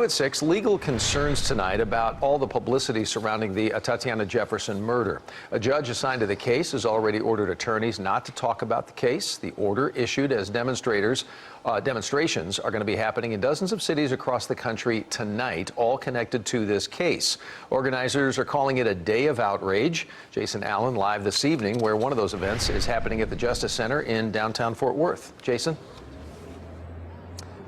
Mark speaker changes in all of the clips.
Speaker 1: New at 6, legal concerns tonight about all the publicity surrounding the Atatiana Jefferson murder. A judge assigned to the case has already ordered attorneys not to talk about the case. The order issued as demonstrations are going to be happening in dozens of cities across the country tonight, all connected to this case. Organizers are calling it a day of outrage. Jason Allen live this evening, where one of those events is happening at the Justice Center in downtown Fort Worth. Jason?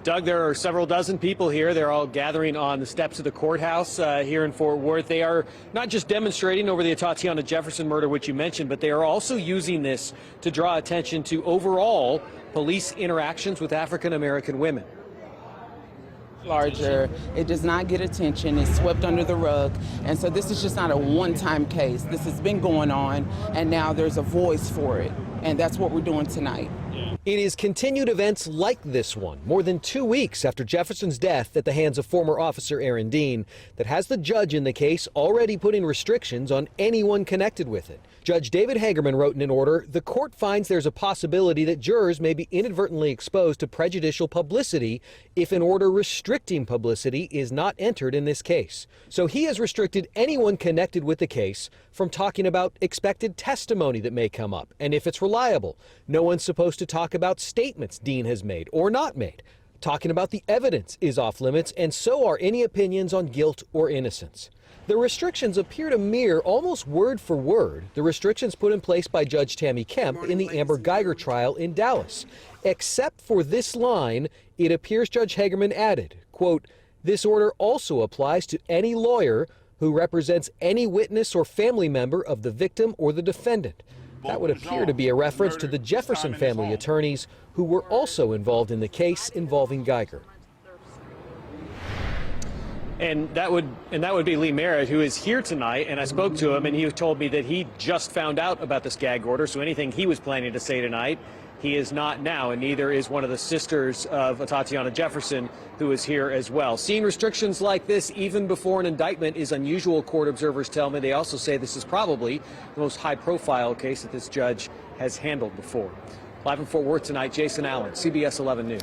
Speaker 2: Doug, there are several dozen people here. They're all gathering on the steps of the courthouse here in Fort Worth. They are not just demonstrating over the Atatiana Jefferson murder, which you mentioned, but they are also using this to draw attention to overall police interactions with African-American women.
Speaker 3: Larger, it does not get attention, it's swept under the rug, and so this is just not a one-time case. This has been going on, and now there's a voice for it, and that's what we're doing tonight.
Speaker 4: It is continued events like this one, more than 2 weeks after Jefferson's death at the hands of former officer Aaron Dean, that has the judge in the case already putting restrictions on anyone connected with it. Judge David Hagerman wrote in an order, the court finds there's a possibility that jurors may be inadvertently exposed to prejudicial publicity if an order restricting publicity is not entered in this case. So he has restricted anyone connected with the case from talking about expected testimony that may come up, and if it's reliable. No one's supposed to talk about statements Dean has made or not made. Talking about the evidence is off limits, and so are any opinions on guilt or innocence. The restrictions appear to mirror almost word for word the restrictions put in place by Judge Tammy Kemp in the Amber Geiger trial in Dallas. Except for this line, it appears Judge Hagerman added, quote, "This order also applies to any lawyer who represents any witness or family member of the victim or the defendant." That would appear to be a reference to the Jefferson family attorneys who were also involved in the case involving Geiger.
Speaker 2: And that would be Lee Merritt, who is here tonight, and I spoke to him, and he told me that he just found out about this gag order, so anything he was planning to say tonight, he is not now, and neither is one of the sisters of Atatiana Jefferson, who is here as well. Seeing restrictions like this even before an indictment is unusual, court observers tell me. They also say this is probably the most high-profile case that this judge has handled before. Live in Fort Worth tonight, Jason Allen, CBS 11 News.